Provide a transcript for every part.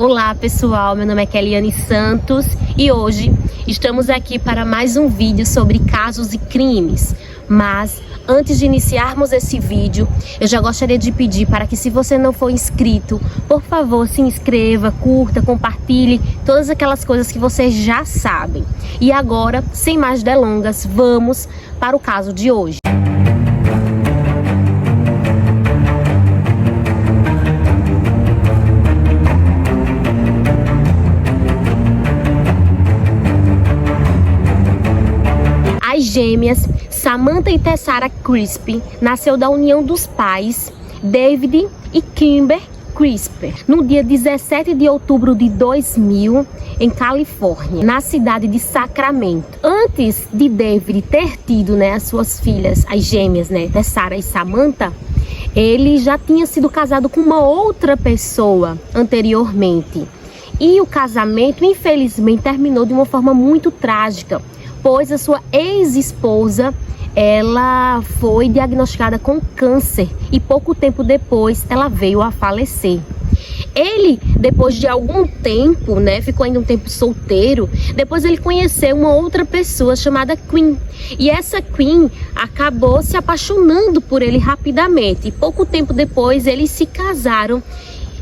Olá pessoal, meu nome é Keliane Santos e hoje estamos aqui para mais um vídeo sobre casos e crimes. Mas antes de iniciarmos esse vídeo, eu já gostaria de pedir para que, se você não for inscrito, por favor se inscreva, curta, compartilhe, todas aquelas coisas que vocês já sabem. E agora, sem mais delongas, vamos para o caso de hoje. As gêmeas Samantha e Tessara Crisp nasceu da união dos pais David e Kimber Crisp no dia 17 de outubro de 2000 em Califórnia, na cidade de Sacramento. Antes de David ter tido as suas filhas, as gêmeas, Tessara e Samantha, ele já tinha sido casado com uma outra pessoa anteriormente. E o casamento, infelizmente, terminou de uma forma muito trágica, pois a sua ex-esposa, ela foi diagnosticada com câncer e pouco tempo depois ela veio a falecer. Ele, depois de algum tempo, ficou ainda um tempo solteiro, depois ele conheceu uma outra pessoa chamada Queen. E essa Queen acabou se apaixonando por ele rapidamente. E pouco tempo depois eles se casaram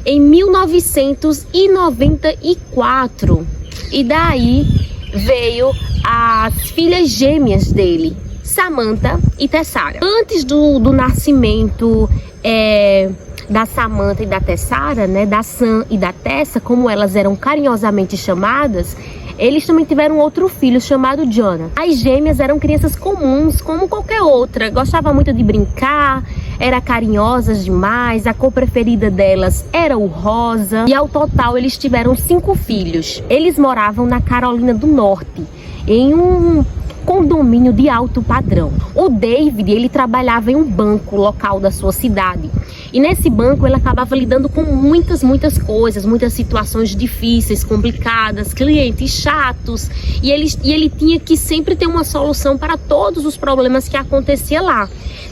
em 1994. E daí veio as filhas gêmeas dele, Samantha e Tessara. Antes do nascimento da Samantha e da Tessara, da Sam e da Tessa, como elas eram carinhosamente chamadas, eles também tiveram outro filho chamado Jonah. As gêmeas eram crianças comuns, como qualquer outra. Gostavam muito de brincar, eram carinhosas demais, a cor preferida delas era o rosa. E ao total eles tiveram 5 filhos. Eles moravam na Carolina do Norte, em um condomínio de alto padrão. O David, ele trabalhava em um banco local da sua cidade. E nesse banco ele acabava lidando com muitas coisas, muitas situações difíceis, complicadas, clientes chatos. E ele tinha que sempre ter uma solução para todos os problemas que aconteciam lá.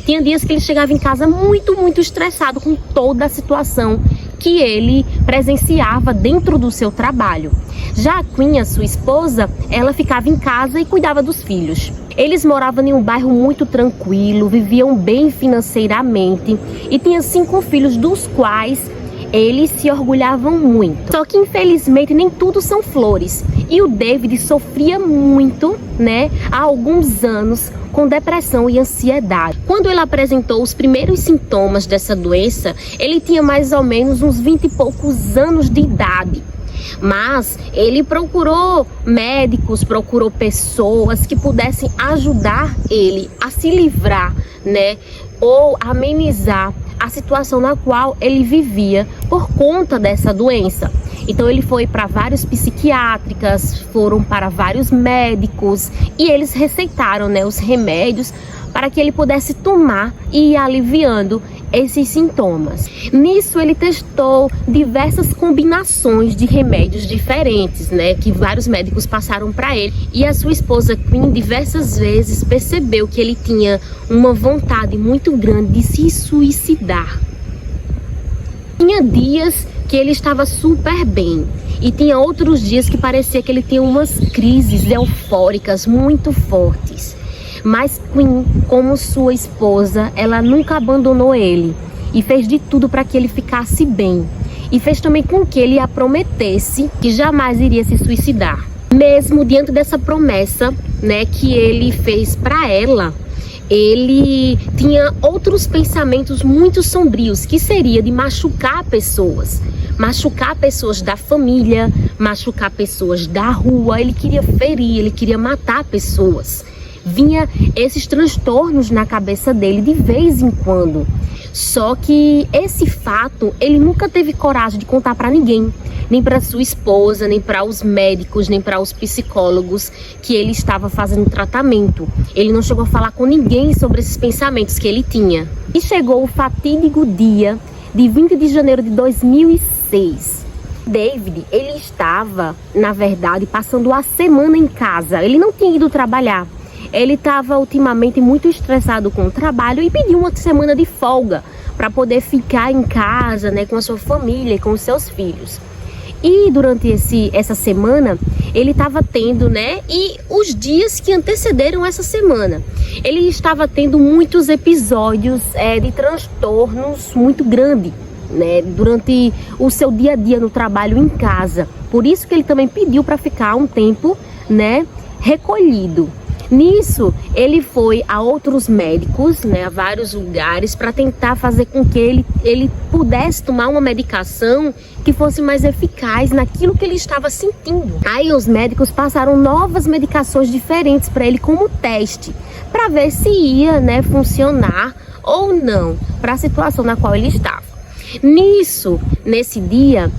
Tinha dias que ele chegava em casa muito estressado com toda a situação que ele presenciava dentro do seu trabalho. Já a Queen, a sua esposa, ela ficava em casa e cuidava dos filhos. Eles moravam em um bairro muito tranquilo, viviam bem financeiramente e tinham 5 filhos, dos quais eles se orgulhavam muito. Só que infelizmente nem tudo são flores. E o David sofria muito, há alguns anos, com depressão e ansiedade. Quando ele apresentou os primeiros sintomas dessa doença, ele tinha mais ou menos uns 20 e poucos anos de idade. Mas ele procurou médicos, procurou pessoas que pudessem ajudar ele a se livrar, ou amenizar a situação na qual ele vivia por conta dessa doença. Então ele foi para vários psiquiátricas, foram para vários médicos e eles receitaram os remédios para que ele pudesse tomar e ir aliviando esses sintomas. Nisso ele testou diversas combinações de remédios diferentes, que vários médicos passaram para ele. E a sua esposa Queen diversas vezes percebeu que ele tinha uma vontade muito grande de se suicidar. Tinha dias que ele estava super bem e tinha outros dias que parecia que ele tinha umas crises eufóricas muito fortes. Mas Queen, como sua esposa, ela nunca abandonou ele e fez de tudo para que ele ficasse bem. E fez também com que ele a prometesse que jamais iria se suicidar. Mesmo diante dessa promessa, que ele fez para ela, ele tinha outros pensamentos muito sombrios, que seria de machucar pessoas da família, machucar pessoas da rua. Ele queria ferir, ele queria matar pessoas. Vinha esses transtornos na cabeça dele de vez em quando. Só que esse fato ele nunca teve coragem de contar para ninguém, nem para sua esposa, nem para os médicos, nem para os psicólogos que ele estava fazendo tratamento. Ele não chegou a falar com ninguém sobre esses pensamentos que ele tinha. E chegou o fatídico dia de 20 de janeiro de 2006. David, ele estava, na verdade, passando a semana em casa. Ele não tinha ido trabalhar. Ele estava ultimamente muito estressado com o trabalho e pediu uma semana de folga para poder ficar em casa, com a sua família e com os seus filhos. E durante essa semana, ele estava tendo, né? E os dias que antecederam essa semana, ele estava tendo muitos episódios de transtornos muito grandes, né? Durante o seu dia a dia no trabalho, em casa. Por isso que ele também pediu para ficar um tempo, né, recolhido. Nisso, ele foi a outros médicos, né, a vários lugares, para tentar fazer com que ele pudesse tomar uma medicação que fosse mais eficaz naquilo que ele estava sentindo. Aí os médicos passaram novas medicações diferentes para ele como teste, para ver se ia, né, funcionar ou não para a situação na qual ele estava. Nesse dia,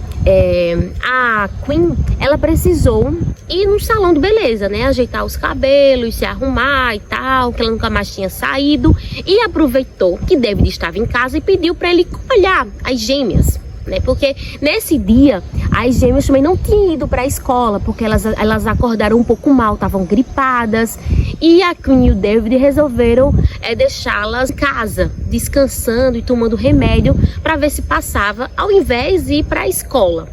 a Queen, ela precisou ir no salão de beleza, né? Ajeitar os cabelos, se arrumar e tal, que ela nunca mais tinha saído. E aproveitou que David estava em casa e pediu para ele olhar as gêmeas, né? Porque nesse dia, as gêmeas também não tinham ido para a escola, porque elas acordaram um pouco mal, estavam gripadas. E a Queen e o David resolveram deixá-las em casa, descansando e tomando remédio para ver se passava, ao invés de ir para a escola.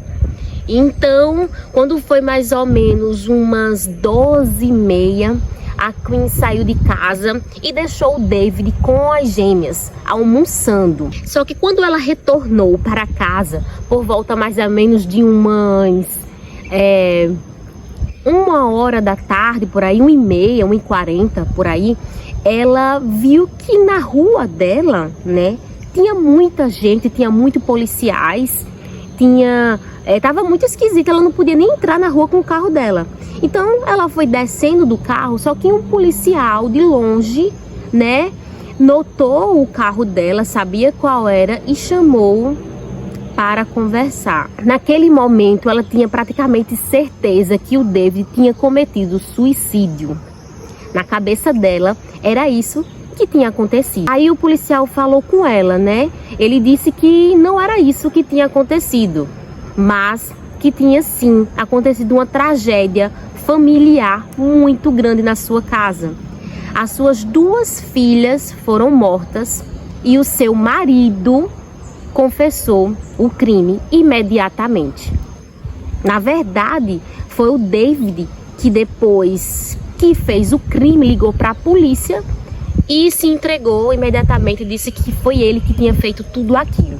Então, quando foi mais ou menos umas 12h30, a Queen saiu de casa e deixou o David com as gêmeas, almoçando. Só que quando ela retornou para casa, por volta mais ou menos de umas 1h da tarde, por aí, 1h30, 1h40, por aí, ela viu que na rua dela, né, tinha muita gente, tinha muitos policiais, tava muito esquisito, ela não podia nem entrar na rua com o carro dela. Então ela foi descendo do carro, só que um policial de longe, né, notou o carro dela, sabia qual era e chamou para conversar. Naquele momento ela tinha praticamente certeza que o David tinha cometido suicídio. Na cabeça dela era isso que tinha acontecido. Aí o policial falou com ela, né? Ele disse que não era isso que tinha acontecido, mas que tinha sim acontecido uma tragédia familiar muito grande na sua casa. As suas 2 filhas foram mortas e o seu marido confessou o crime imediatamente. Na verdade, foi o David que, depois que fez o crime, ligou para a polícia e se entregou imediatamente, disse que foi ele que tinha feito tudo aquilo.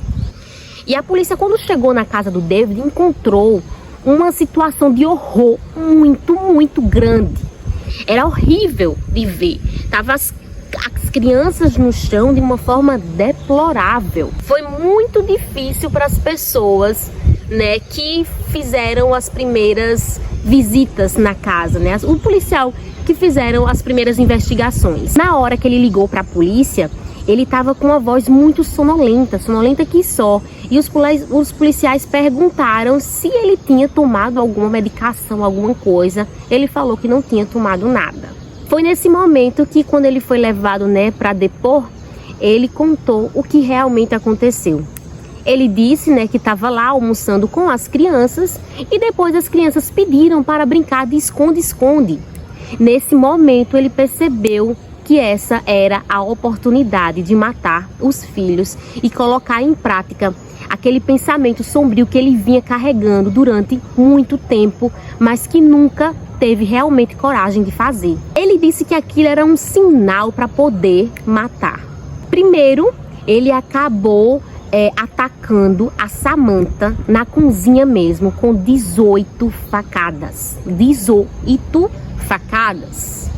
E a polícia, quando chegou na casa do David, encontrou uma situação de horror muito, muito grande. Era horrível de ver. Tava as crianças no chão de uma forma deplorável. Foi muito difícil para as pessoas, né, que fizeram as primeiras visitas na casa, né? O policial que fizeram as primeiras investigações. Na hora que ele ligou para a polícia, ele estava com uma voz muito sonolenta que só. E os policiais perguntaram se ele tinha tomado alguma medicação, alguma coisa. Ele falou que não tinha tomado nada. Foi nesse momento que, quando ele foi levado, né, para depor, ele contou o que realmente aconteceu. Ele disse, né, que estava lá almoçando com as crianças e depois as crianças pediram para brincar de esconde-esconde. Nesse momento ele percebeu que essa era a oportunidade de matar os filhos e colocar em prática aquele pensamento sombrio que ele vinha carregando durante muito tempo, mas que nunca teve realmente coragem de fazer. Ele disse que aquilo era um sinal para poder matar. Primeiro, ele acabou atacando a Samantha na cozinha mesmo, com 18 facadas. 18 facadas.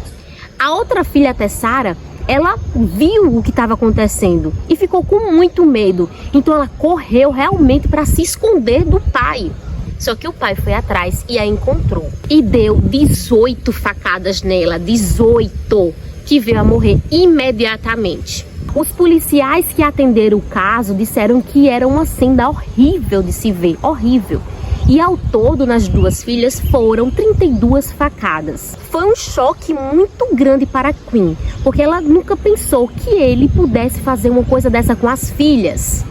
A outra filha, Tessara, ela viu o que estava acontecendo e ficou com muito medo. Então ela correu realmente para se esconder do pai. Só que o pai foi atrás e a encontrou e deu 18 facadas nela, 18, que veio a morrer imediatamente. Os policiais que atenderam o caso disseram que era uma cena horrível de se ver, horrível. E ao todo, nas 2 filhas, foram 32 facadas. Foi um choque muito grande para a Queen, porque ela nunca pensou que ele pudesse fazer uma coisa dessa com as filhas.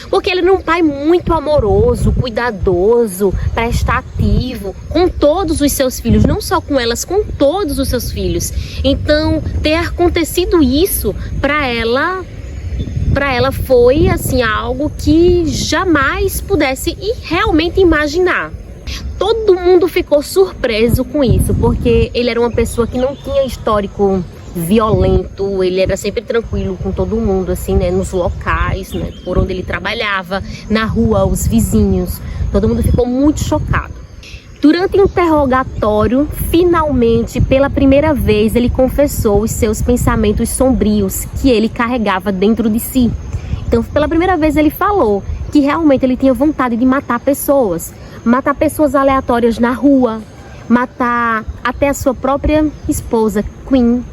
Porque ele era um pai muito amoroso, cuidadoso, prestativo, com todos os seus filhos, não só com elas, com todos os seus filhos. Então, ter acontecido isso para ela para ela foi assim algo que jamais pudesse realmente imaginar. Todo mundo ficou surpreso com isso, porque ele era uma pessoa que não tinha histórico violento, ele era sempre tranquilo com todo mundo, assim, né, nos locais, né, por onde ele trabalhava, na rua, os vizinhos. Todo mundo ficou muito chocado. Durante o interrogatório, finalmente, pela primeira vez, ele confessou os seus pensamentos sombrios que ele carregava dentro de si. Então, pela primeira vez, ele falou que realmente ele tinha vontade de matar pessoas aleatórias na rua, matar até a sua própria esposa, Queen,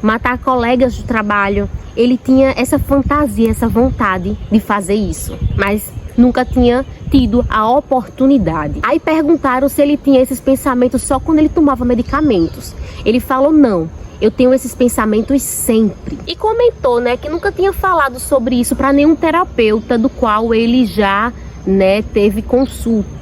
matar colegas de trabalho. Ele tinha essa fantasia, essa vontade de fazer isso, mas nunca tinha tido a oportunidade. Aí perguntaram se ele tinha esses pensamentos só quando ele tomava medicamentos. Ele falou: não, eu tenho esses pensamentos sempre. E comentou, né, que nunca tinha falado sobre isso para nenhum terapeuta do qual ele já, né, teve consultado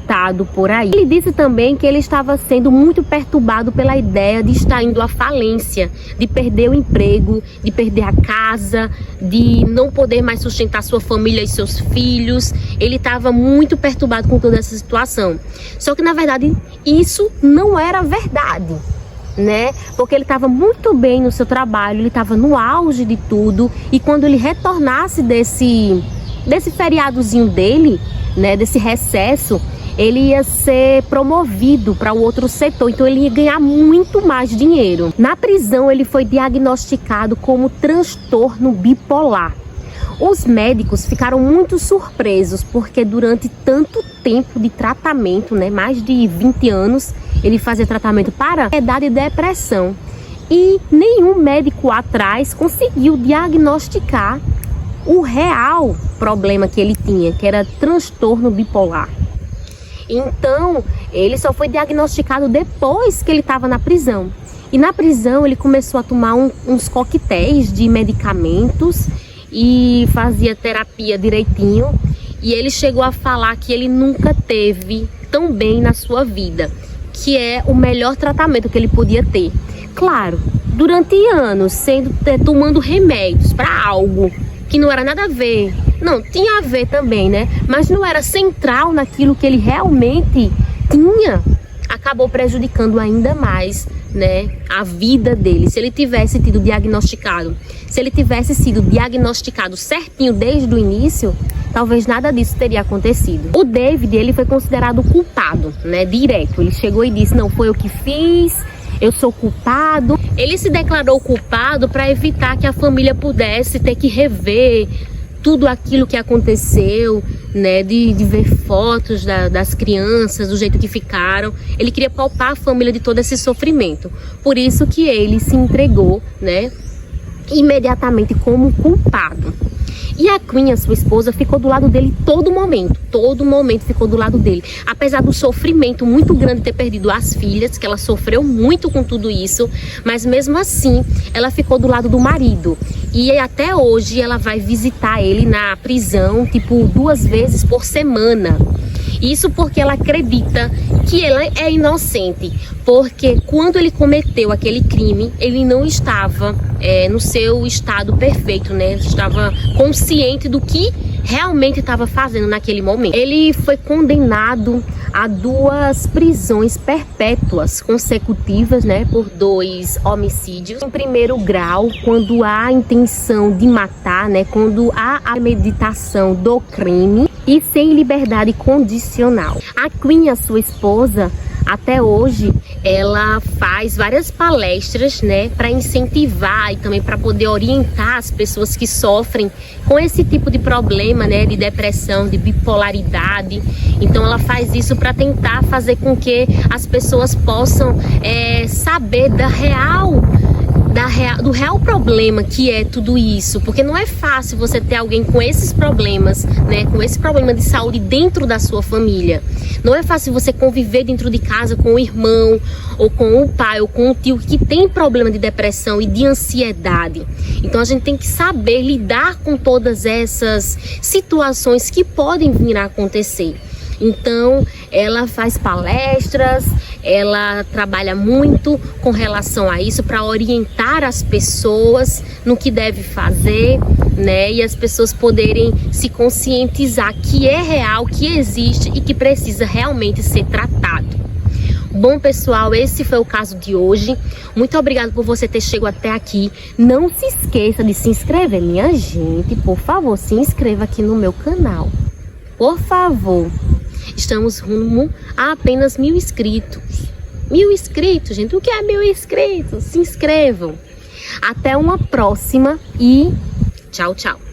por aí. Ele disse também que ele estava sendo muito perturbado pela ideia de estar indo à falência, de perder o emprego, de perder a casa, de não poder mais sustentar sua família e seus filhos. Ele estava muito perturbado com toda essa situação. Só que na verdade isso não era verdade, né? Porque ele estava muito bem no seu trabalho, ele estava no auge de tudo, e quando ele retornasse desse feriadozinho dele, né, desse recesso, ele ia ser promovido para o outro setor, então ele ia ganhar muito mais dinheiro. Na prisão ele foi diagnosticado como transtorno bipolar. Os médicos ficaram muito surpresos, porque durante tanto tempo de tratamento, né, mais de 20 anos, ele fazia tratamento para ansiedade e depressão. E nenhum médico atrás conseguiu diagnosticar o real problema que ele tinha, que era transtorno bipolar. Então, ele só foi diagnosticado depois que ele estava na prisão. E na prisão ele começou a tomar uns coquetéis de medicamentos e fazia terapia direitinho. E ele chegou a falar que ele nunca teve tão bem na sua vida, que é o melhor tratamento que ele podia ter. Claro, durante anos, tomando remédios para algo que não era nada a ver. Não, tinha a ver também, né? Mas não era central naquilo que ele realmente tinha. Acabou prejudicando ainda mais, né, a vida dele. Se ele tivesse sido diagnosticado certinho desde o início, talvez nada disso teria acontecido. O David, ele foi considerado culpado, né, direto. Ele chegou e disse: não, foi eu que fiz, eu sou culpado. Ele se declarou culpado para evitar que a família pudesse ter que rever tudo aquilo que aconteceu, né, de ver fotos das crianças, do jeito que ficaram. Ele queria poupar a família de todo esse sofrimento. Por isso que ele se entregou, né, imediatamente como culpado. E a Queen, a sua esposa, ficou do lado dele todo momento ficou do lado dele. Apesar do sofrimento muito grande de ter perdido as filhas, que ela sofreu muito com tudo isso, mas mesmo assim, ela ficou do lado do marido. E até hoje ela vai visitar ele na prisão, tipo, 2 vezes por semana. Isso porque ela acredita que ele é inocente, porque quando ele cometeu aquele crime, ele não estava no seu estado perfeito, né? Ele estava consciente do que realmente estava fazendo naquele momento. Ele foi condenado a 2 prisões perpétuas consecutivas, né, por 2 homicídios. Em primeiro grau, quando há a intenção de matar, né, quando há a meditação do crime, e sem liberdade condicional. A Queen, a sua esposa, até hoje, ela faz várias palestras, né, para incentivar e também para poder orientar as pessoas que sofrem com esse tipo de problema, né, de depressão, de bipolaridade. Então ela faz isso para tentar fazer com que as pessoas possam saber do real problema que é tudo isso, porque não é fácil você ter alguém com esses problemas, né, com esse problema de saúde dentro da sua família. Não é fácil você conviver dentro de casa com o irmão, ou com o pai, ou com o tio que tem problema de depressão e de ansiedade. Então a gente tem que saber lidar com todas essas situações que podem vir a acontecer. Então, ela faz palestras, ela trabalha muito com relação a isso para orientar as pessoas no que deve fazer, né? E as pessoas poderem se conscientizar que é real, que existe e que precisa realmente ser tratado. Bom, pessoal, esse foi o caso de hoje. Muito obrigada por você ter chegado até aqui. Não se esqueça de se inscrever, minha gente. Por favor, se inscreva aqui no meu canal. Por favor. Estamos rumo a apenas 1000 inscritos. 1000 inscritos, gente. O que é 1000 inscritos? Se inscrevam. Até uma próxima e tchau, tchau.